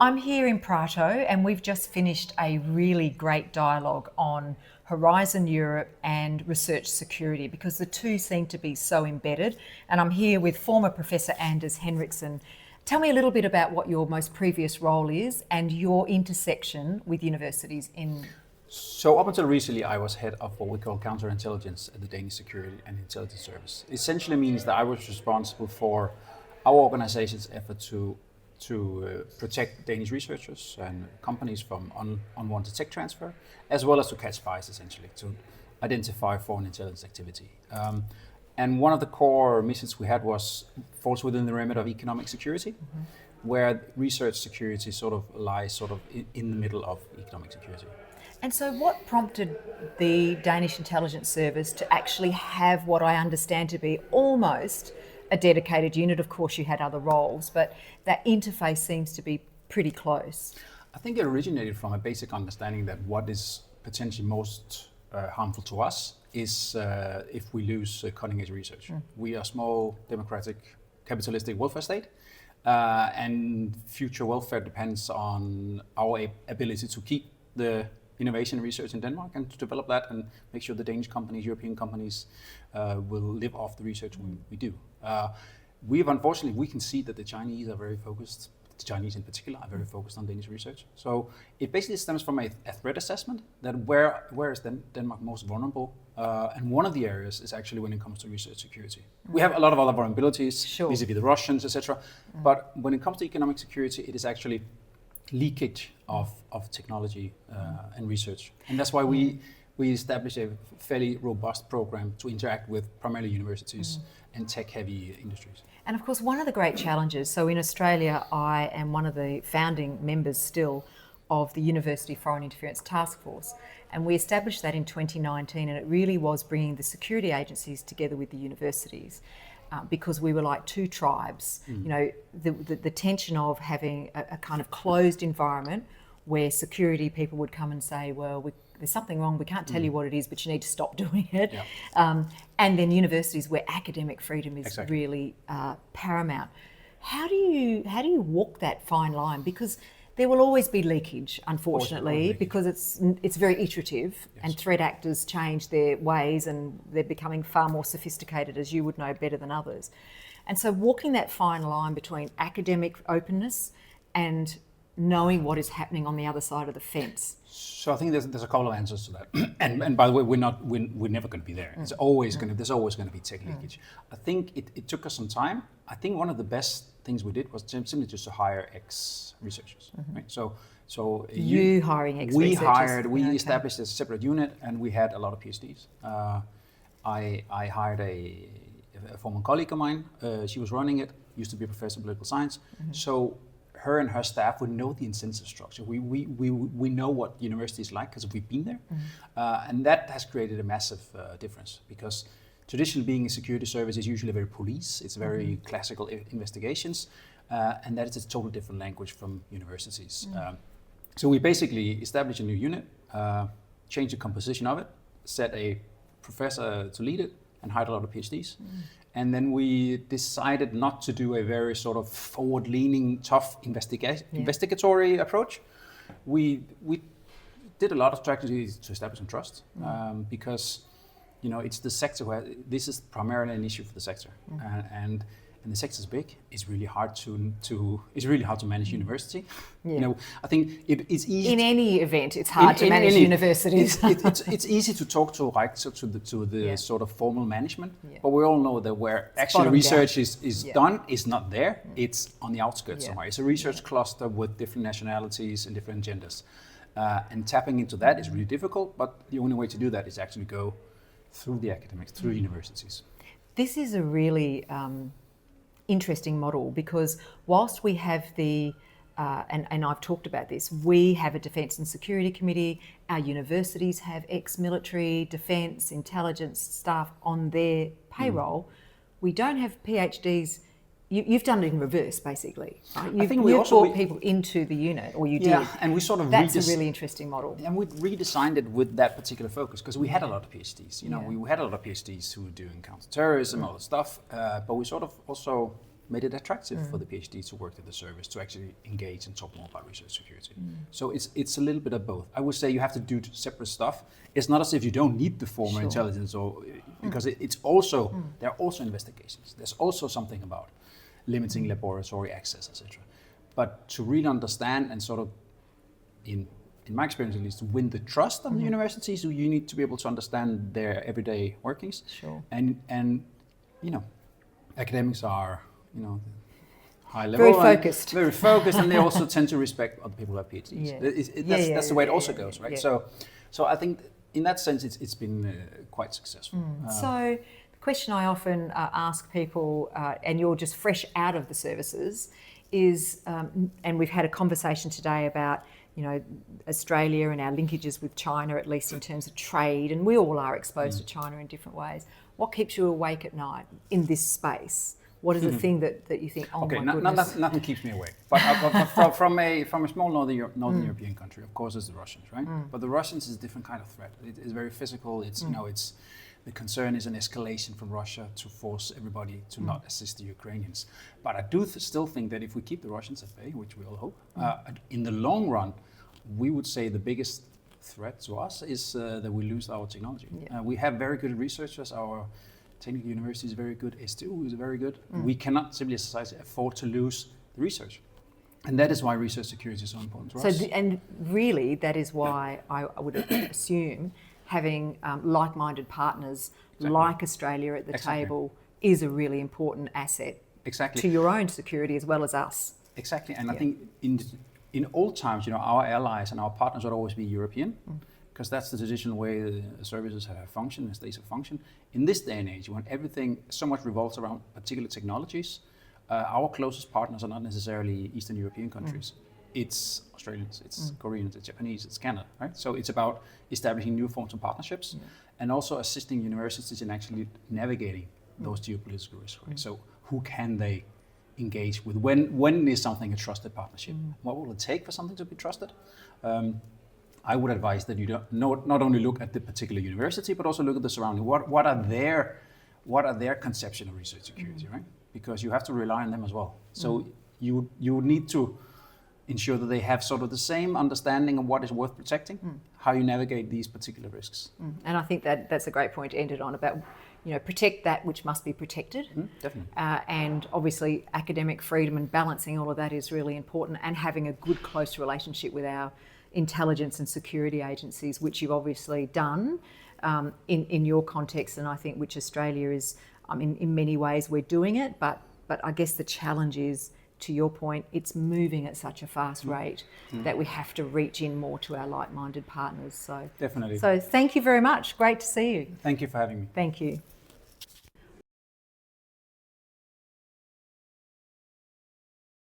I'm here in Prato and we've just finished a really great dialogue on Horizon Europe and research security, because the two seem to be so embedded. And I'm here with former Professor Anders Henriksen. Tell me a little bit about what your most previous role is and your intersection with universities in... So up until recently, I was head of what we call counterintelligence at the Danish Security and Intelligence Service. It essentially means that I was responsible for our organization's effort to protect Danish researchers and companies from unwanted tech transfer, as well as to catch spies, essentially, to identify foreign intelligence activity. And one of the core missions we had falls within the remit of economic security, where research security lies in the middle of economic security. And so what prompted the Danish Intelligence Service to actually have what I understand to be almost a dedicated unit? Of course, you had other roles, but that interface seems to be pretty close. I think it originated from a basic understanding that what is potentially most harmful to us is if we lose cutting-edge research. We are a small, democratic, capitalistic welfare state, and future welfare depends on our ability to keep the innovation research in Denmark and to develop that and make sure the Danish companies, European companies will live off the research we do. Unfortunately, we can see that the Chinese are very focused, the Chinese in particular are very focused on Danish research. So it basically stems from a threat assessment that where is Denmark most vulnerable? And one of the areas is actually when it comes to research security. We have a lot of other vulnerabilities, vis-a-vis the Russians, etc. But when it comes to economic security, it is actually leakage of technology and research. And that's why we established a fairly robust program to interact with primarily universities and tech-heavy industries. And of course, one of the great challenges, so in Australia, I am one of the founding members still of the University Foreign Interference Task Force. And we established that in 2019, and it really was bringing the security agencies together with the universities. Because we were like two tribes, you know, the tension of having a kind of closed environment where security people would come and say, well, there's something wrong, we can't tell you what it is, but you need to stop doing it. Yeah. And then universities where academic freedom is really paramount. How do you walk that fine line? Because there will always be leakage, unfortunately, because it's very iterative, and threat actors change their ways and they're becoming far more sophisticated, as you would know better than others. And so walking that fine line between academic openness and knowing what is happening on the other side of the fence. So I think there's a couple of answers to that. and by the way, we're never going to be there. There's always going to be tech leakage. I think it took us some time. I think one of the best things we did was simply just to hire ex-researchers. Right? So you hiring ex-researchers? We established a separate unit, and we had a lot of PhDs. I hired a former colleague of mine. She was running it, used to be a professor of political science. So her and her staff would know the incentive structure. We know what university is like because we've been there. And that has created a massive difference, because traditionally being a security service is usually very police, it's very classical investigations, and that is a totally different language from universities. So we basically established a new unit, changed the composition of it, set a professor to lead it, and hired a lot of PhDs. And then we decided not to do a very sort of forward-leaning, tough investigatory approach. We did a lot of strategies to establish some trust, because it's the sector where this is primarily an issue for the sector, and the sector is big. It's really hard to manage university. I think it's easy. In any event, it's hard to manage universities. It's easy to talk to the sort of formal management, but we all know that where actually research is done is not there. It's on the outskirts somewhere. It's a research cluster with different nationalities and different agendas, and tapping into that is really difficult. But the only way to do that is actually go through the academics, through universities. This is a really interesting model, because whilst we have and I've talked about this, we have a Defence and Security Committee, our universities have ex-military, defence, intelligence staff on their payroll. We don't have PhDs. You've done it in reverse, basically. Right? You've brought people into the unit, or you did. Yeah, and we sort of That's a really interesting model. And we redesigned it with that particular focus, because we had a lot of PhDs. We had a lot of PhDs who were doing counterterrorism, all that stuff. But we sort of also made it attractive for the PhD to work at the service, to actually engage and talk more about research security. So it's a little bit of both. I would say you have to do separate stuff. It's not as if you don't need the former intelligence, or because it's also there are also investigations. There's also something about limiting laboratory access, etc. But to really understand and sort of, in my experience at least, to win the trust of the universities, you need to be able to understand their everyday workings. Sure. And academics are, high level. Very focused, and they also tend to respect other people who have PhDs. That's the way it also goes, right? Yeah. So I think in that sense, it's been quite successful. So the question I often ask people, and you're just fresh out of the services, is, and we've had a conversation today about, Australia and our linkages with China, at least in terms of trade, and we all are exposed to China in different ways. What keeps you awake at night in this space? What is the thing that you think, my goodness? Nothing keeps me awake. But from a small northern European country, of course, it's the Russians, right? But the Russians is a different kind of threat. It is very physical. It's it's the concern is an escalation from Russia to force everybody to not assist the Ukrainians. But I do still think that if we keep the Russians at bay, which we all hope, in the long run, we would say the biggest threat to us is that we lose our technology. We have very good researchers. Our technical university is very good. STU is very good. We cannot simply as a society afford to lose the research. And that is why research security is so important to us. And really, that is why I would assume having like-minded partners like Australia at the table is a really important asset to your own security as well as us. Exactly, and I think in old times, our allies and our partners would always be European, because that's the traditional way the services have functioned, the states have functioned. In this day and age, when everything so much revolves around particular technologies, our closest partners are not necessarily Eastern European countries. It's Australians, it's Koreans, it's Japanese, it's Canada, right? So it's about establishing new forms of partnerships and also assisting universities in actually navigating those geopolitical risks, right? So who can they engage with? When is something a trusted partnership? What will it take for something to be trusted? I would advise that you not only look at the particular university, but also look at the surrounding. What are their conception of research security, right? Because you have to rely on them as well. So you would need to ensure that they have sort of the same understanding of what is worth protecting, how you navigate these particular risks. And I think that's a great point to end it on, about protect that which must be protected. Definitely. And obviously academic freedom and balancing all of that is really important, and having a good close relationship with our intelligence and security agencies, which you've obviously done in your context, and I think which Australia is, in many ways we're doing it, but I guess the challenge is, to your point, it's moving at such a fast rate that we have to reach in more to our like-minded partners. So definitely. So thank you very much. Great to see you. Thank you for having me. Thank you.